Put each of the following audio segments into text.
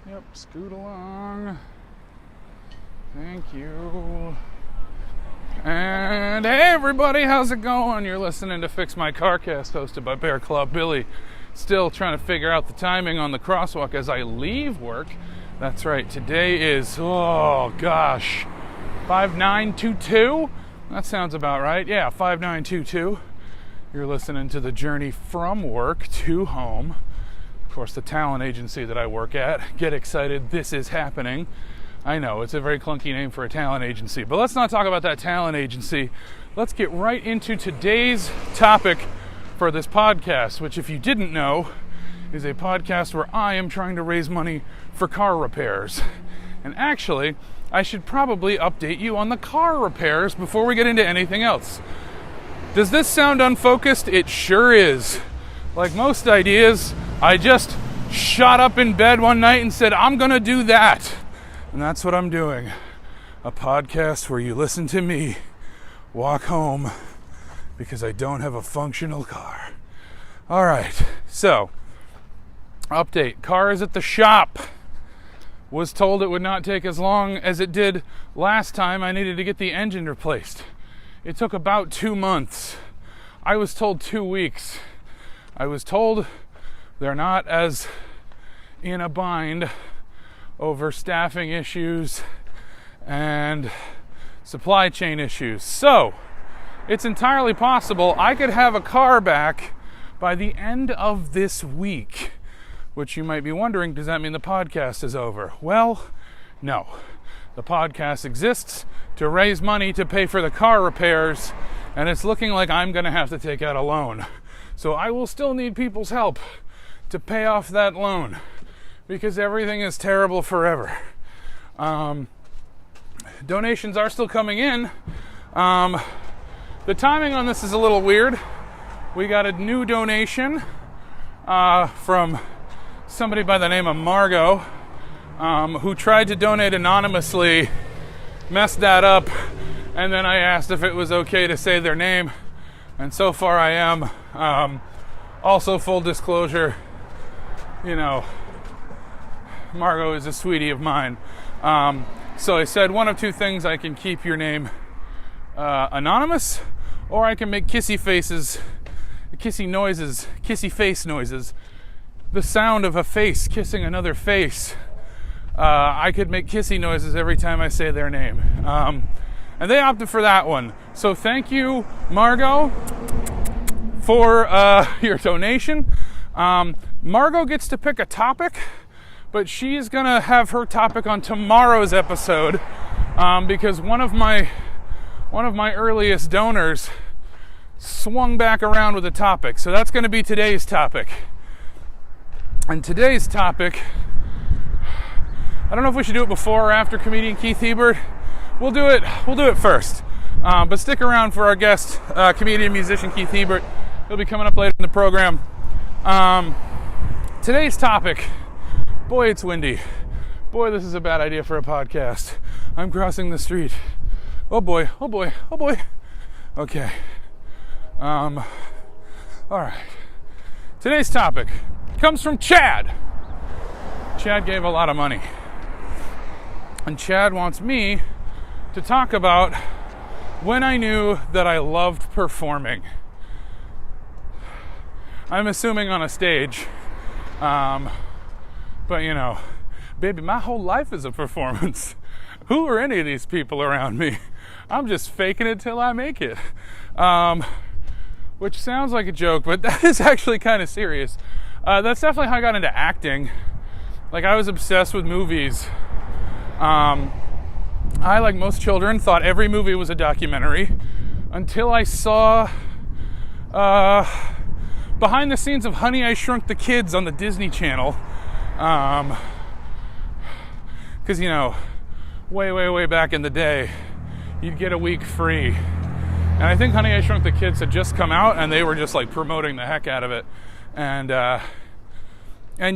Yep, scoot along. Thank you. And hey everybody, how's it going? You're listening to Fix My Carcast, hosted by Bear Claw Billie. Still trying to figure out the timing on the crosswalk as I leave work. That's right, today is, 5922? That sounds about right. Yeah, 5922. You're listening to the journey from work to home. Of course, the talent agency that I work at. Get excited, this is happening. I know, it's a very clunky name for a talent agency, but let's not talk about that talent agency. Let's get right into today's topic for this podcast, which, if you didn't know, is a podcast where I am trying to raise money for car repairs. And actually, I should probably update you on the car repairs before we get into anything else. Does this sound unfocused? It sure is. Like most ideas, I just shot up in bed one night and said, I'm gonna do that. And that's what I'm doing. A podcast where you listen to me walk home because I don't have a functional car. All right, so update. Car is at the shop. Was told it would not take as long as it did last time. I needed to get the engine replaced. It took about 2 months. I was told 2 weeks. I was told they're not as in a bind over staffing issues and supply chain issues. So, it's entirely possible I could have a car back by the end of this week. Which you might be wondering, does that mean the podcast is over? Well, no. The podcast exists to raise money to pay for the car repairs, and it's looking like I'm going to have to take out a loan. So I will still need people's help to pay off that loan, because everything is terrible forever. Donations are still coming in. The timing on this is a little weird. We got a new donation from somebody by the name of Margot, who tried to donate anonymously, messed that up, and then I asked if it was okay to say their name, and so far I am. Also, full disclosure, Margot is a sweetie of mine. So I said one of two things: I can keep your name anonymous, or I can make kissy faces, kissy noises, kissy face noises. The sound of a face kissing another face. I could make kissy noises every time I say their name. And they opted for that one. So thank you, Margot, for your donation. Margot gets to pick a topic, but she's going to have her topic on tomorrow's episode, because one of my earliest donors swung back around with a topic. So that's going to be today's topic. And today's topic, I don't know if we should do it before or after comedian Keith Ebert. We'll do it first. But stick around for our guest, comedian musician Keith Ebert. He'll be coming up later in the program. Today's topic, boy, it's windy. Boy, this is a bad idea for a podcast. I'm crossing the street. Oh boy, oh boy, oh boy. Okay. All right. Today's topic comes from Chad. Chad gave a lot of money. And Chad wants me to talk about when I knew that I loved performing. I'm assuming on a stage. But baby, my whole life is a performance. Who are any of these people around me? I'm just faking it till I make it. Which sounds like a joke, but that is actually kind of serious. That's definitely how I got into acting. Like, I was obsessed with movies. I, like most children, thought every movie was a documentary until I saw behind the scenes of Honey, I Shrunk the Kids on the Disney Channel. Because, way back in the day, you'd get a week free. And I think Honey, I Shrunk the Kids had just come out, and they were just, promoting the heck out of it. And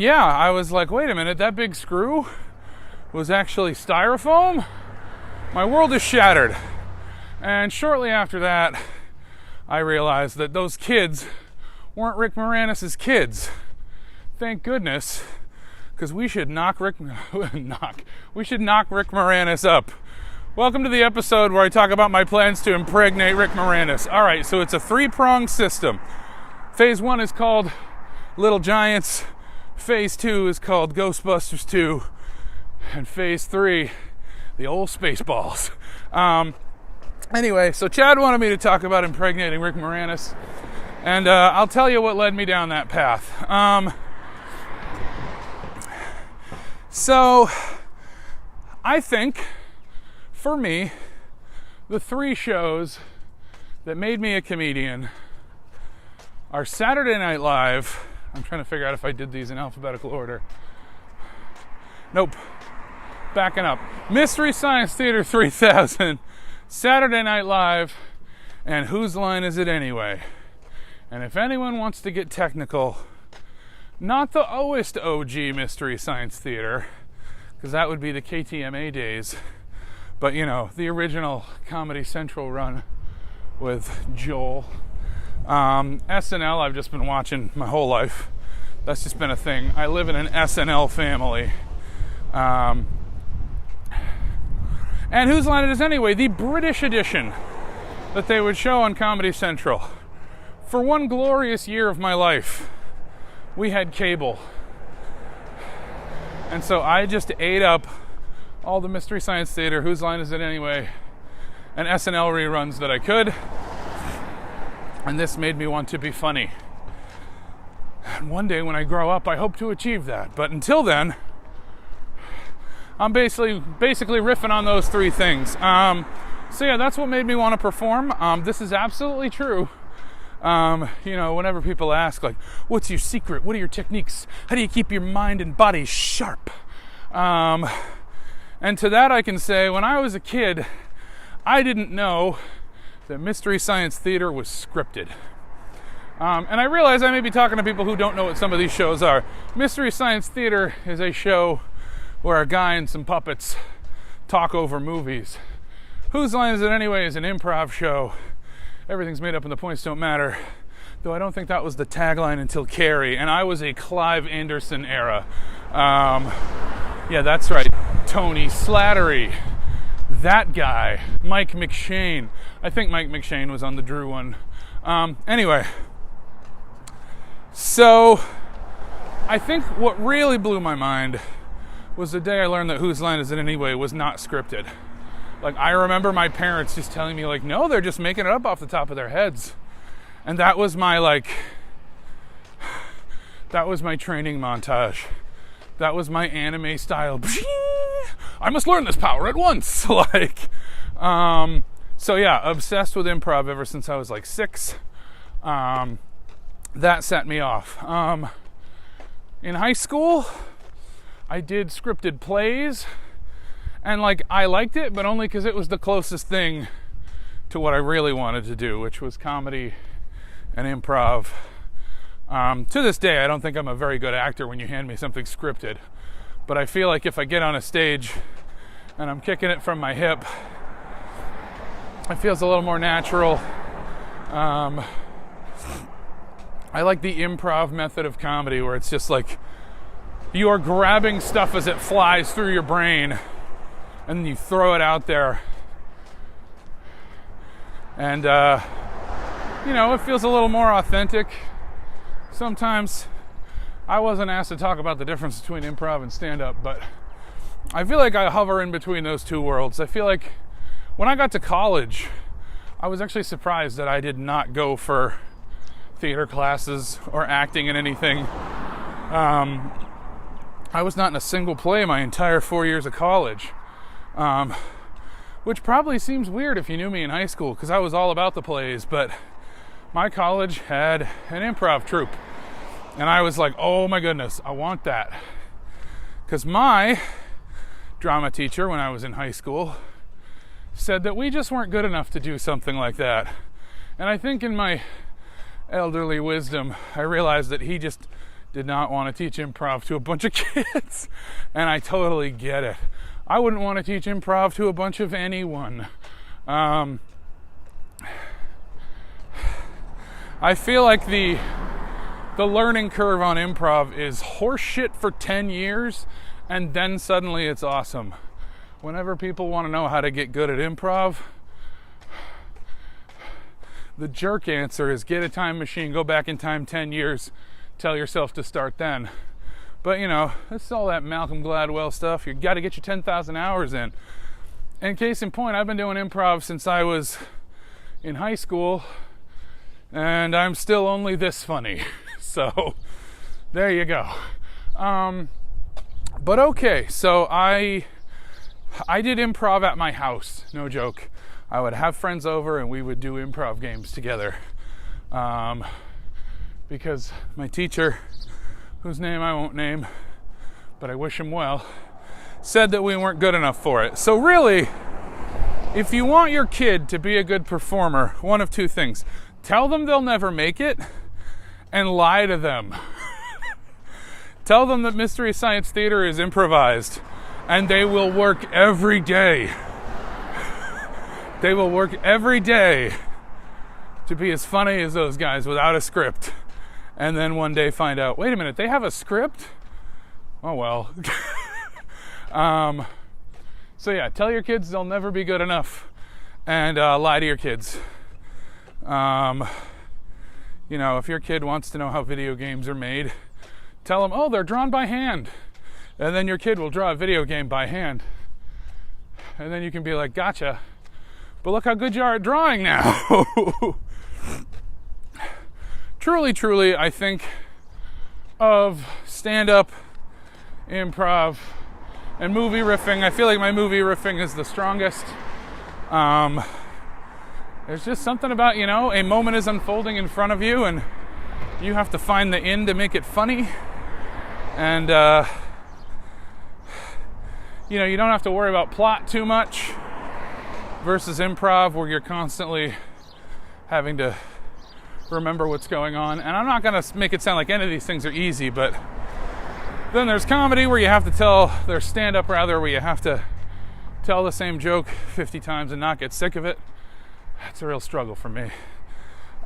yeah, I was like, wait a minute, that big screw was actually styrofoam? My world is shattered. And shortly after that, I realized that those kids weren't Rick Moranis' kids. Thank goodness, because we should knock Rick Moranis up. Welcome to the episode where I talk about my plans to impregnate Rick Moranis. All right, so it's a 3-pronged system. Phase 1 is called Little Giants. Phase 2 is called Ghostbusters 2. And Phase 3, the old Spaceballs. Anyway, so Chad wanted me to talk about impregnating Rick Moranis. And I'll tell you what led me down that path. So, I think, for me, the 3 shows that made me a comedian are Saturday Night Live. I'm trying to figure out if I did these in alphabetical order. Nope. Backing up. Mystery Science Theater 3000, Saturday Night Live, and Whose Line Is It Anyway? And if anyone wants to get technical, not the oest OG Mystery Science Theater, because that would be the KTMA days, but the original Comedy Central run with Joel. SNL I've just been watching my whole life. That's just been a thing. I live in an SNL family. And Whose Line It Is Anyway? The British edition that they would show on Comedy Central. For one glorious year of my life, we had cable. And so I just ate up all the Mystery Science Theater, Whose Line Is It Anyway, and SNL reruns that I could. And this made me want to be funny. And one day when I grow up, I hope to achieve that. But until then, I'm basically riffing on those 3 things. So yeah, that's what made me want to perform. This is absolutely true. Whenever people ask, like, what's your secret? What are your techniques? How do you keep your mind and body sharp? And to that I can say, when I was a kid, I didn't know that Mystery Science Theater was scripted. And I realize I may be talking to people who don't know what some of these shows are. Mystery Science Theater is a show where a guy and some puppets talk over movies. Whose Line Is It Anyway is an improv show. Everything's made up and the points don't matter. Though I don't think that was the tagline until Carrie, and I was a Clive Anderson era. Yeah, that's right. Tony Slattery. That guy. Mike McShane. I think Mike McShane was on the Drew one. Anyway. So, I think what really blew my mind was the day I learned that Whose Line Is It Anyway was not scripted. Like, I remember my parents just telling me, like, no, they're just making it up off the top of their heads. And that was my training montage. That was my anime style. I must learn this power at once. So yeah, obsessed with improv ever since I was like 6. That set me off. In high school, I did scripted plays. And I liked it, but only because it was the closest thing to what I really wanted to do, which was comedy and improv. To this day, I don't think I'm a very good actor when you hand me something scripted. But I feel like if I get on a stage and I'm kicking it from my hip, it feels a little more natural. I like the improv method of comedy where it's just like you are grabbing stuff as it flies through your brain and you throw it out there. And, it feels a little more authentic. Sometimes I wasn't asked to talk about the difference between improv and stand-up, but I feel like I hover in between those two worlds. I feel like when I got to college, I was actually surprised that I did not go for theater classes or acting in anything. I was not in a single play my entire 4 years of college. Which probably seems weird if you knew me in high school, because I was all about the plays, but my college had an improv troupe. And I was like, oh my goodness, I want that. Because my drama teacher, when I was in high school, said that we just weren't good enough to do something like that. And I think in my elderly wisdom, I realized that he just did not want to teach improv to a bunch of kids. And I totally get it. I wouldn't want to teach improv to a bunch of anyone. I feel like the the learning curve on improv is horseshit for 10 years, and then suddenly it's awesome. Whenever people want to know how to get good at improv, the jerk answer is get a time machine, go back in time 10 years, tell yourself to start then. But, you know, it's all that Malcolm Gladwell stuff. You got to get your 10,000 hours in. And case in point, I've been doing improv since I was in high school, and I'm still only this funny. So, there you go. But okay, so I did improv at my house, no joke. I would have friends over and we would do improv games together. Because my teacher, whose name I won't name, but I wish him well, said that we weren't good enough for it. So really, if you want your kid to be a good performer, one of two things. Tell them they'll never make it, and lie to them. Tell them that Mystery Science Theater is improvised, and they will work every day. They will work every day to be as funny as those guys without a script. And then one day find out, wait a minute, they have a script? Oh well. So yeah, tell your kids they'll never be good enough, and lie to your kids. You know, if your kid wants to know how video games are made, tell them, oh, they're drawn by hand. And then your kid will draw a video game by hand. And then you can be like, gotcha. But look how good you are at drawing now. Truly, I think of stand-up, improv, and movie riffing. I feel like my movie riffing is the strongest. There's just something about, you know, a moment is unfolding in front of you and you have to find the end to make it funny. And, you know, you don't have to worry about plot too much versus improv where you're constantly having to remember what's going on. And I'm not going to make it sound like any of these things are easy, but then there's comedy where you have to tell, there's stand-up rather, where you have to tell the same joke 50 times and not get sick of it. That's a real struggle for me.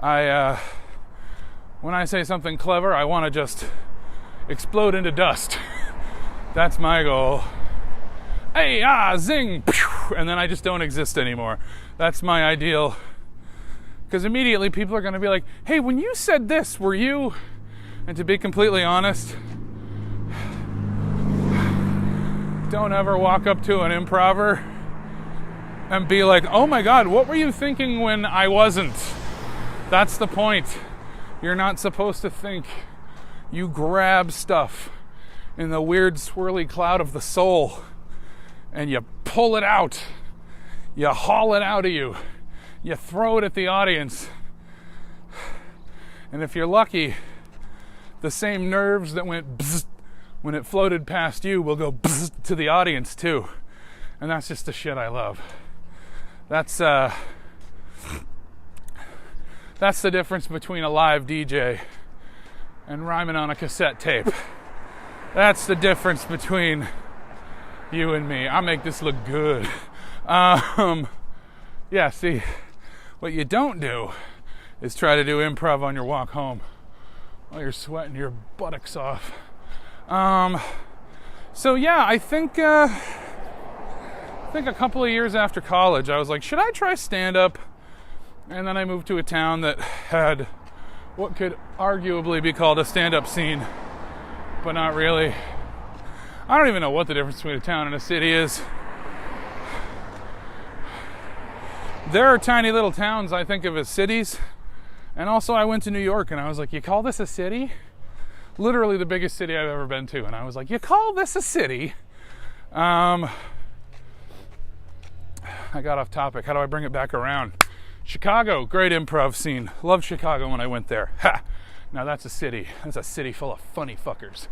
When I say something clever, I want to just explode into dust. That's my goal. Hey, zing, and then I just don't exist anymore. That's my ideal. Because immediately people are going to be like, hey, when you said this, were you? And to be completely honest, don't ever walk up to an improver and be like, oh my God, what were you thinking when I wasn't? That's the point. You're not supposed to think. You grab stuff in the weird swirly cloud of the soul and you pull it out. You haul it out of you. You throw it at the audience. And if you're lucky, the same nerves that went bzzz when it floated past you will go bzzz to the audience too. And that's just the shit I love. That's the difference between a live DJ and rhyming on a cassette tape. That's the difference between you and me. I make this look good. Yeah, see, what you don't do is try to do improv on your walk home while you're sweating your buttocks off. So yeah, I think a couple of years after college, I was like, should I try stand-up? And then I moved to a town that had what could arguably be called a stand-up scene, but not really. I don't even know what the difference between a town and a city is. There are tiny little towns I think of as cities. And also I went to New York and I was like, you call this a city? Literally the biggest city I've ever been to. And I was like, you call this a city? I got off topic. How do I bring it back around? Chicago, great improv scene. Loved Chicago when I went there. Ha! Now that's a city. That's a city full of funny fuckers.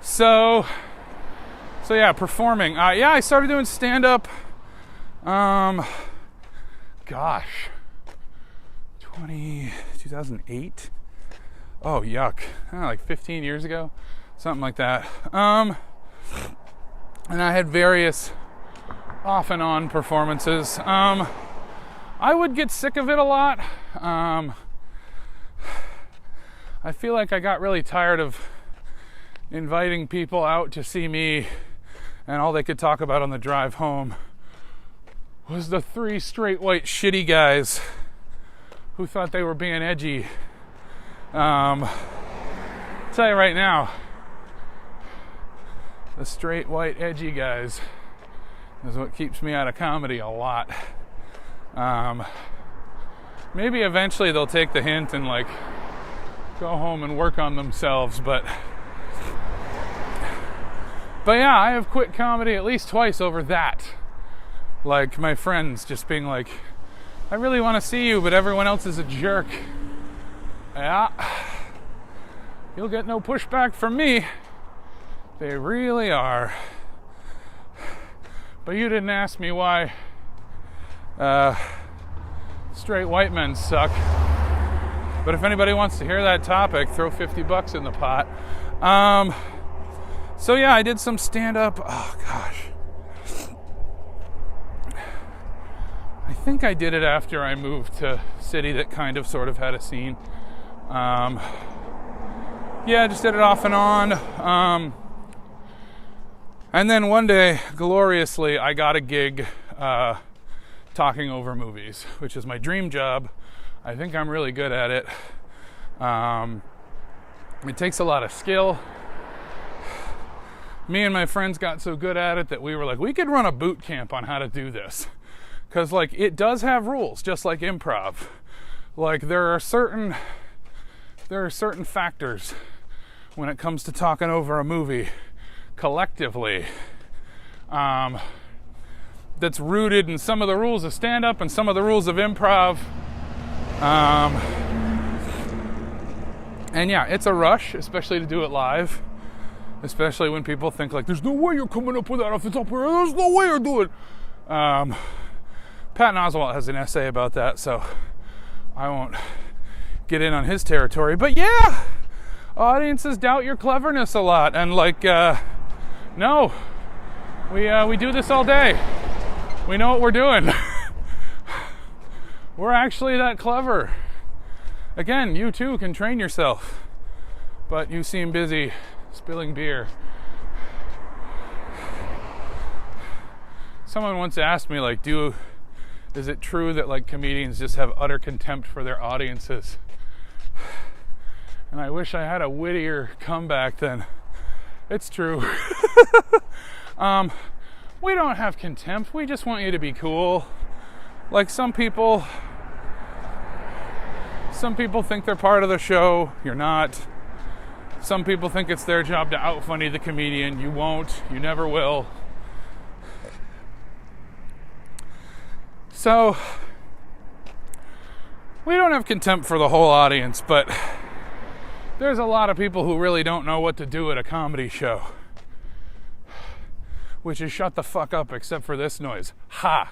So yeah, performing. Yeah, I started doing stand-up. Gosh, 2008. Oh, yuck. Like 15 years ago, something like that. And I had various off and on performances. I would get sick of it a lot. I feel like I got really tired of inviting people out to see me, and all they could talk about on the drive home was the 3 straight white shitty guys who thought they were being edgy. I'll tell you right now, the straight white edgy guys is what keeps me out of comedy a lot. Maybe eventually they'll take the hint and like go home and work on themselves, but yeah, I have quit comedy at least twice over that. Like my friends just being like, I really want to see you, but everyone else is a jerk. Yeah, you'll get no pushback from me. They really are. But you didn't ask me why straight white men suck. But if anybody wants to hear that topic, throw $50 in the pot. So yeah, I did some stand-up. Oh gosh, I think I did it after I moved to a city that kind of sort of had a scene. Yeah, I just did it off and on. And then one day, gloriously, I got a gig talking over movies, which is my dream job. I think I'm really good at it. It takes a lot of skill. Me and my friends got so good at it that we were like, we could run a boot camp on how to do this. Because, like, it does have rules, just like improv. Like, there are certain factors when it comes to talking over a movie collectively that's rooted in some of the rules of stand-up and some of the rules of improv. And yeah, it's a rush, especially to do it live. Especially when people think like, there's no way you're coming up with that off the top of your head. There's no way you're doing it. Patton Oswalt has an essay about that, so I won't get in on his territory. But yeah, audiences doubt your cleverness a lot. And like, no, we do this all day. We know what we're doing. We're actually that clever. Again, you too can train yourself. But you seem busy spilling beer. Someone once asked me, like, is it true that like comedians just have utter contempt for their audiences? And I wish I had a wittier comeback than, it's true. We don't have contempt. We just want you to be cool. Like some people think they're part of the show. You're not. Some people think it's their job to out-funny the comedian. You won't. You never will. So, we don't have contempt for the whole audience, but there's a lot of people who really don't know what to do at a comedy show. Which is shut the fuck up except for this noise. Ha!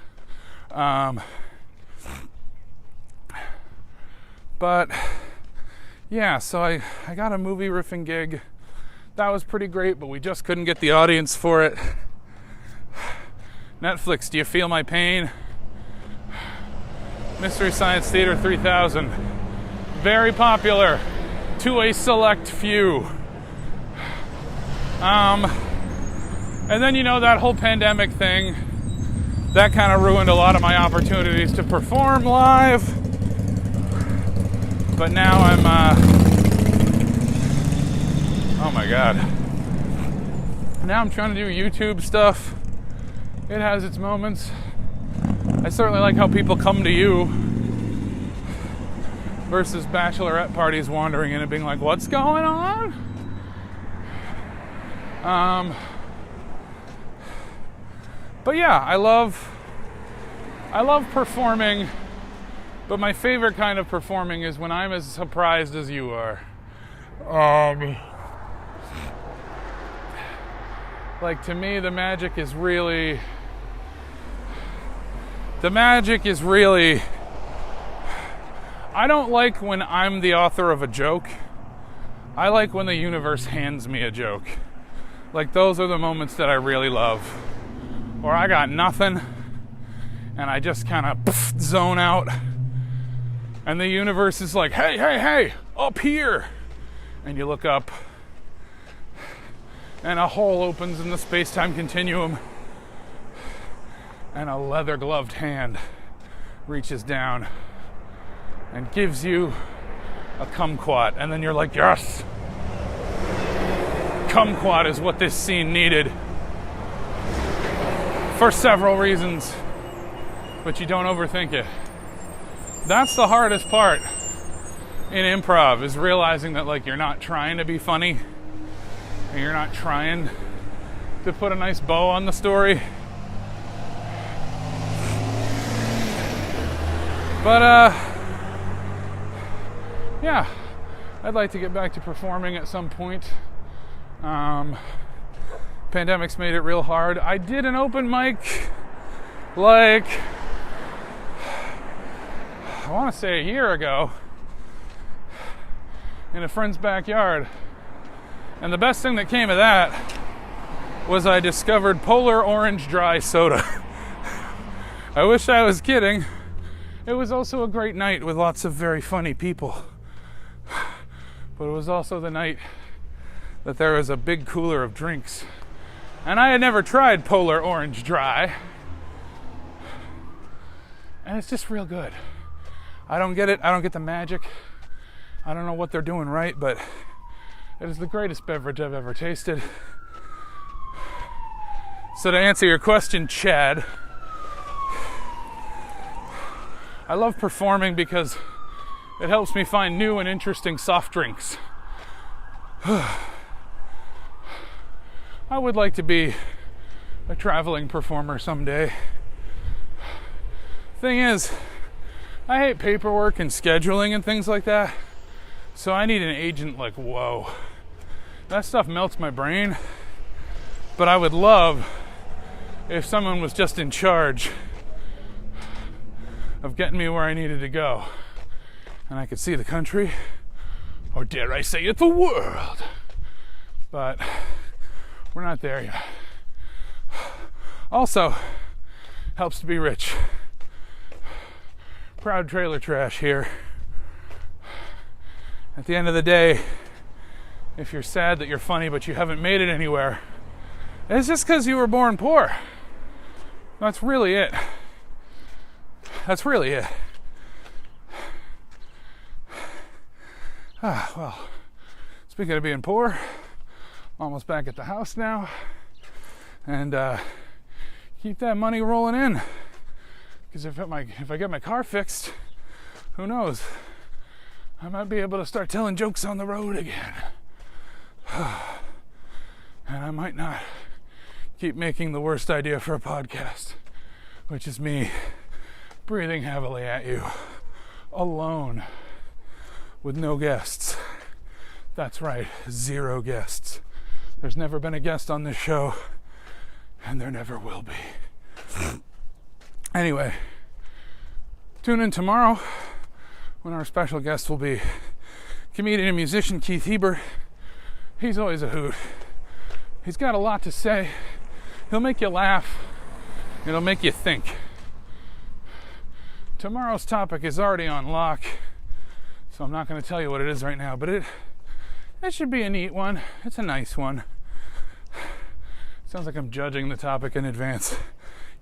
But yeah, so I got a movie riffing gig. That was pretty great, but we just couldn't get the audience for it. Netflix, do you feel my pain? Mystery Science Theater 3000. Very popular to a select few. And then, that whole pandemic thing, that kind of ruined a lot of my opportunities to perform live. But now I'm, oh my God. Now I'm trying to do YouTube stuff. It has its moments. I certainly like how people come to you versus bachelorette parties wandering in and being like, what's going on? But yeah, I love performing, but my favorite kind of performing is when I'm as surprised as you are. Like, to me, the magic is really, I don't like when I'm the author of a joke. I like when the universe hands me a joke. Like, those are the moments that I really love. Or I got nothing, and I just kind of zone out. And the universe is like, hey, up here. and you look up, and a hole opens in the space-time continuum, and a leather-gloved hand reaches down and gives you a kumquat, and then you're like, yes! Kumquat is what this scene needed for several reasons, but you don't overthink it. That's the hardest part in improv, is realizing that like you're not trying to be funny and you're not trying to put a nice bow on the story. But yeah, I'd like to get back to performing at some point. Pandemic's made it real hard. I did an open mic like I want to say a year ago in a friend's backyard. And the best thing that came of that was I discovered Polar Orange Dry Soda. I wish I was kidding. It was also a great night with lots of very funny people. But it was also the night that there was a big cooler of drinks. And I had never tried Polar Orange Dry. And it's just real good. I don't get it. I don't get the magic. I don't know what they're doing right, but it is the greatest beverage I've ever tasted. So to answer your question, Chad, I love performing because it helps me find new and interesting soft drinks. I would like to be a traveling performer someday. Thing is, I hate paperwork and scheduling and things like that. So I need an agent like, whoa. That stuff melts my brain. But I would love if someone was just in charge of getting me where I needed to go. And I could see the country, or dare I say it, the world. But we're not there yet. Also, helps to be rich. Proud trailer trash here. At the end of the day, if you're sad that you're funny but you haven't made it anywhere, it's just because you were born poor. That's really it. That's really it. Well, speaking of being poor, I'm almost back at the house now. And keep that money rolling in. Because if I get my car fixed, who knows? I might be able to start telling jokes on the road again. And I might not keep making the worst idea for a podcast, which is me breathing heavily at you, alone, with no guests. That's right, 0 guests. There's never been a guest on this show, and there never will be. Anyway, tune in tomorrow when our special guest will be comedian and musician Keith Hebert. He's always a hoot. He's got a lot to say. He'll make you laugh. It'll make you think. Tomorrow's topic is already on lock, so I'm not going to tell you what it is right now, but it should be a neat one. It's a nice one. Sounds like I'm judging the topic in advance.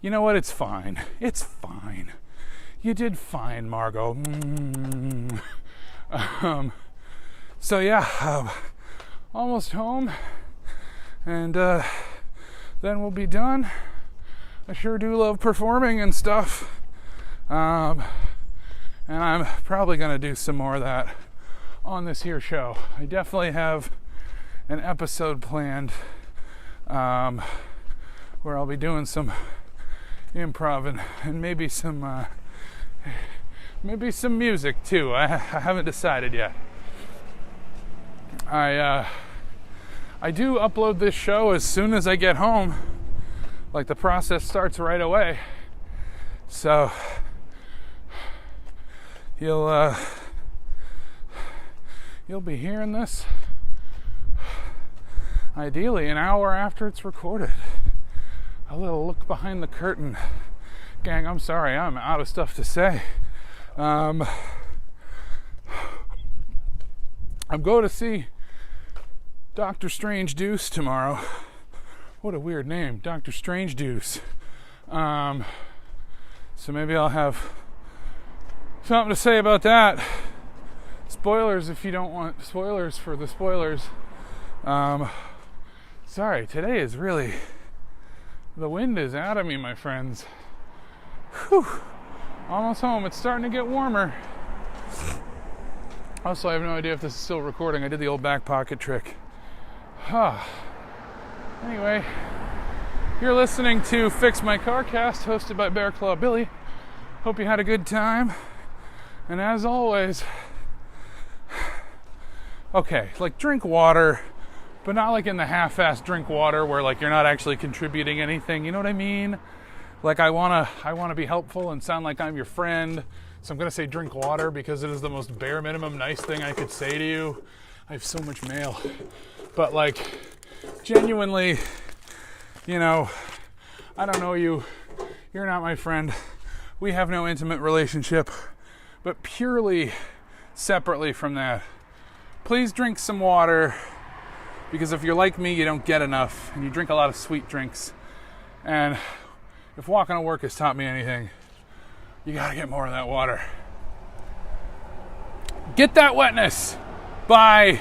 You know what? It's fine. It's fine. You did fine, Margot. So yeah, almost home, and then we'll be done. I sure do love performing and stuff, and I'm probably gonna do some more of that on this here show. I definitely have an episode planned where I'll be doing some improv and maybe some music too. I haven't decided yet. I do upload this show as soon as I get home. Like, the process starts right away. So you'll be hearing this ideally an hour after it's recorded. A little look behind the curtain. Gang, I'm sorry, I'm out of stuff to say. I'm going to see Dr. Strange Deuce tomorrow. What a weird name, Dr. Strange Deuce. So maybe I'll have something to say about that. Spoilers if you don't want spoilers for the spoilers. Sorry, today is really, the wind is out of me, my friends. Whew. Almost home. It's starting to get warmer. Also, I have no idea if this is still recording. I did the old back pocket trick. Anyway, you're listening to Fix My Carcast, hosted by Bear Claw Billie. Hope you had a good time. And as always, okay, like drink water, but not like in the half-assed drink water where like you're not actually contributing anything. You know what I mean? Like I wanna be helpful and sound like I'm your friend. So I'm gonna say drink water because it is the most bare minimum nice thing I could say to you. I have so much mail. But like genuinely, you know, I don't know you. You're not my friend. We have no intimate relationship. But purely separately from that, please drink some water, because if you're like me, you don't get enough and you drink a lot of sweet drinks. And if walking to work has taught me anything, you gotta get more of that water. Get that wetness. Bye.